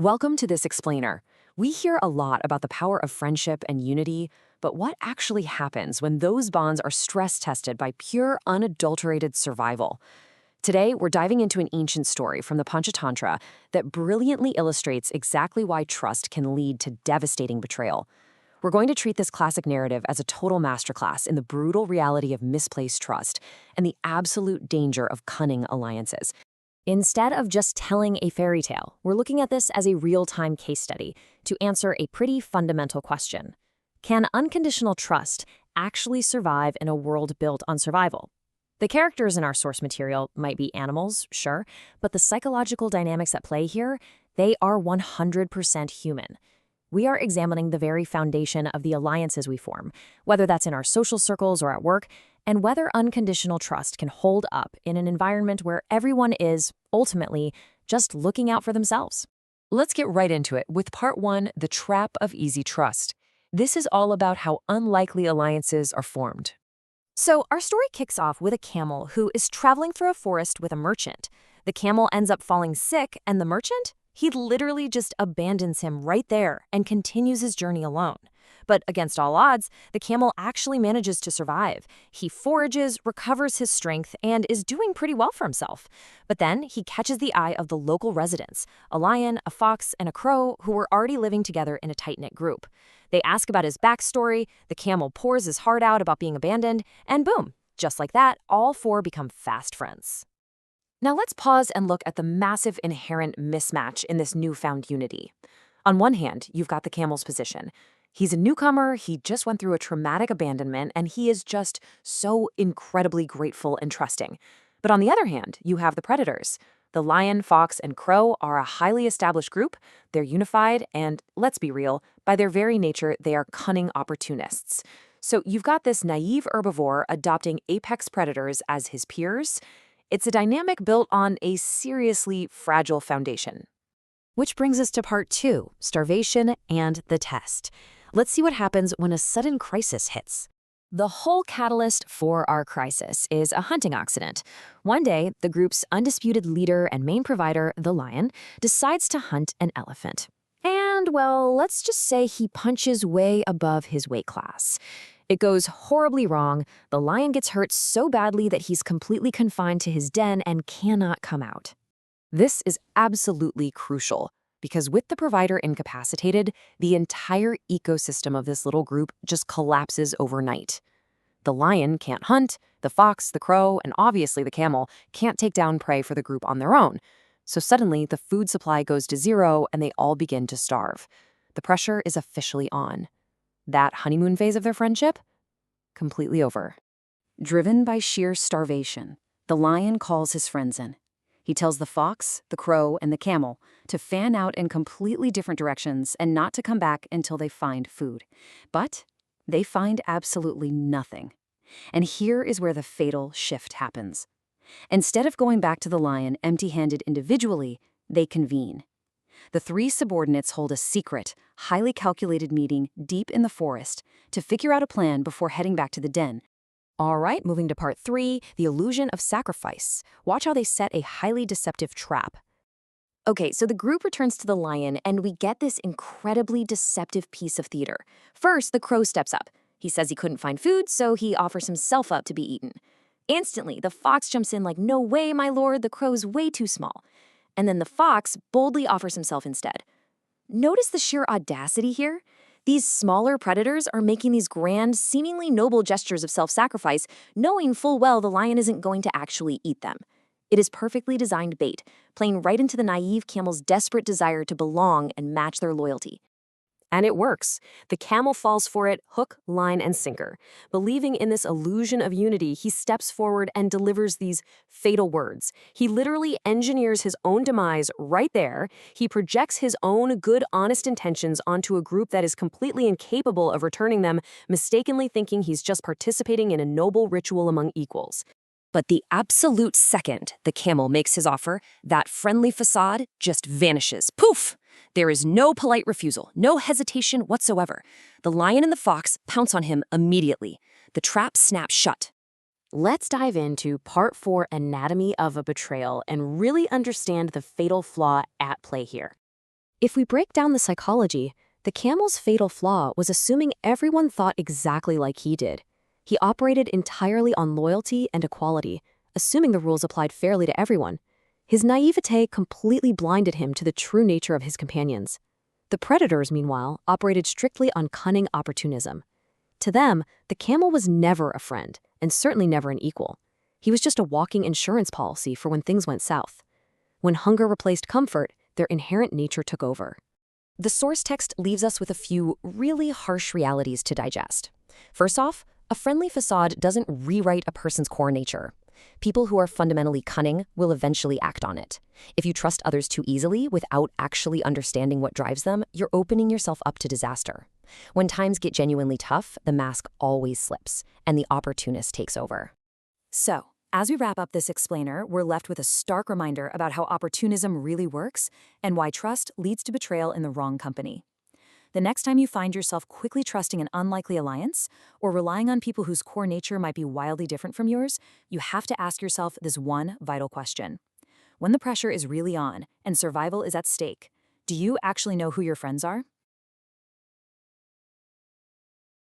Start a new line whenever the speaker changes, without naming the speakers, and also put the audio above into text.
Welcome to this explainer. We hear a lot about the power of friendship and unity, but what actually happens when those bonds are stress tested by pure, unadulterated survival? Today, we're diving into an ancient story from the Panchatantra that brilliantly illustrates exactly why trust can lead to devastating betrayal. We're going to treat this classic narrative as a total masterclass in the brutal reality of misplaced trust and the absolute danger of cunning alliances. Instead of just telling a fairy tale, we're looking at this as a real-time case study to answer a pretty fundamental question. Can unconditional trust actually survive in a world built on survival? The characters in our source material might be animals, sure, but the psychological dynamics at play here, they are 100% human. We are examining the very foundation of the alliances we form, whether that's in our social circles or at work, and whether unconditional trust can hold up in an environment where everyone is, ultimately, just looking out for themselves. Let's get right into it with part 1, the trap of easy trust. This is all about how unlikely alliances are formed. So our story kicks off with a camel who is traveling through a forest with a merchant. The camel ends up falling sick, and the merchant? He literally just abandons him right there and continues his journey alone. But against all odds, the camel actually manages to survive. He forages, recovers his strength, and is doing pretty well for himself. But then he catches the eye of the local residents, a lion, a fox, and a crow who were already living together in a tight-knit group. They ask about his backstory, the camel pours his heart out about being abandoned, and boom, just like that, all four become fast friends. Now let's pause and look at the massive inherent mismatch in this newfound unity. On one hand, you've got the camel's position. He's a newcomer, he just went through a traumatic abandonment, and he is just so incredibly grateful and trusting. But on the other hand, you have the predators. The lion, fox, and crow are a highly established group, they're unified, and let's be real, by their very nature, they are cunning opportunists. So you've got this naive herbivore adopting apex predators as his peers. It's a dynamic built on a seriously fragile foundation. Which brings us to part 2, starvation and the test. Let's see what happens when a sudden crisis hits. The whole catalyst for our crisis is a hunting accident. One day, the group's undisputed leader and main provider, the lion, decides to hunt an elephant. And, well, let's just say he punches way above his weight class. It goes horribly wrong. The lion gets hurt so badly that he's completely confined to his den and cannot come out. This is absolutely crucial, because with the provider incapacitated, the entire ecosystem of this little group just collapses overnight. The lion can't hunt, the fox, the crow, and obviously the camel can't take down prey for the group on their own. So suddenly, the food supply goes to zero and they all begin to starve. The pressure is officially on. That honeymoon phase of their friendship? Completely over. Driven by sheer starvation, the lion calls his friends in. He tells the fox, the crow, and the camel to fan out in completely different directions and not to come back until they find food. But they find absolutely nothing. And here is where the fatal shift happens. Instead of going back to the lion empty-handed individually, they convene. The three subordinates hold a secret, highly calculated meeting deep in the forest to figure out a plan before heading back to the den. All right, moving to part 3, the illusion of sacrifice. Watch how they set a highly deceptive trap. Okay, so the group returns to the lion, and we get this incredibly deceptive piece of theater. First, the crow steps up. He says he couldn't find food, so he offers himself up to be eaten. Instantly, the fox jumps in like, "No way, my lord, the crow's way too small." And then the fox boldly offers himself instead. Notice the sheer audacity here? These smaller predators are making these grand, seemingly noble gestures of self-sacrifice, knowing full well the lion isn't going to actually eat them. It is perfectly designed bait, playing right into the naive camel's desperate desire to belong and match their loyalty. And it works. The camel falls for it, hook, line, and sinker. Believing in this illusion of unity, he steps forward and delivers these fatal words. He literally engineers his own demise right there. He projects his own good, honest intentions onto a group that is completely incapable of returning them, mistakenly thinking he's just participating in a noble ritual among equals. But the absolute second the camel makes his offer, that friendly facade just vanishes. Poof! There is no polite refusal, no hesitation whatsoever. The lion and the fox pounce on him immediately. The trap snaps shut. Let's dive into part 4, Anatomy of a Betrayal, and really understand the fatal flaw at play here. If we break down the psychology, the camel's fatal flaw was assuming everyone thought exactly like he did. He operated entirely on loyalty and equality, assuming the rules applied fairly to everyone. His naivete completely blinded him to the true nature of his companions. The predators, meanwhile, operated strictly on cunning opportunism. To them, the camel was never a friend, and certainly never an equal. He was just a walking insurance policy for when things went south. When hunger replaced comfort, their inherent nature took over. The source text leaves us with a few really harsh realities to digest. First off, a friendly facade doesn't rewrite a person's core nature. People who are fundamentally cunning will eventually act on it. If you trust others too easily without actually understanding what drives them, you're opening yourself up to disaster. When times get genuinely tough, the mask always slips, and the opportunist takes over. So, as we wrap up this explainer, we're left with a stark reminder about how opportunism really works and why trust leads to betrayal in the wrong company. The next time you find yourself quickly trusting an unlikely alliance or relying on people whose core nature might be wildly different from yours, you have to ask yourself this one vital question. When the pressure is really on and survival is at stake, do you actually know who your friends are?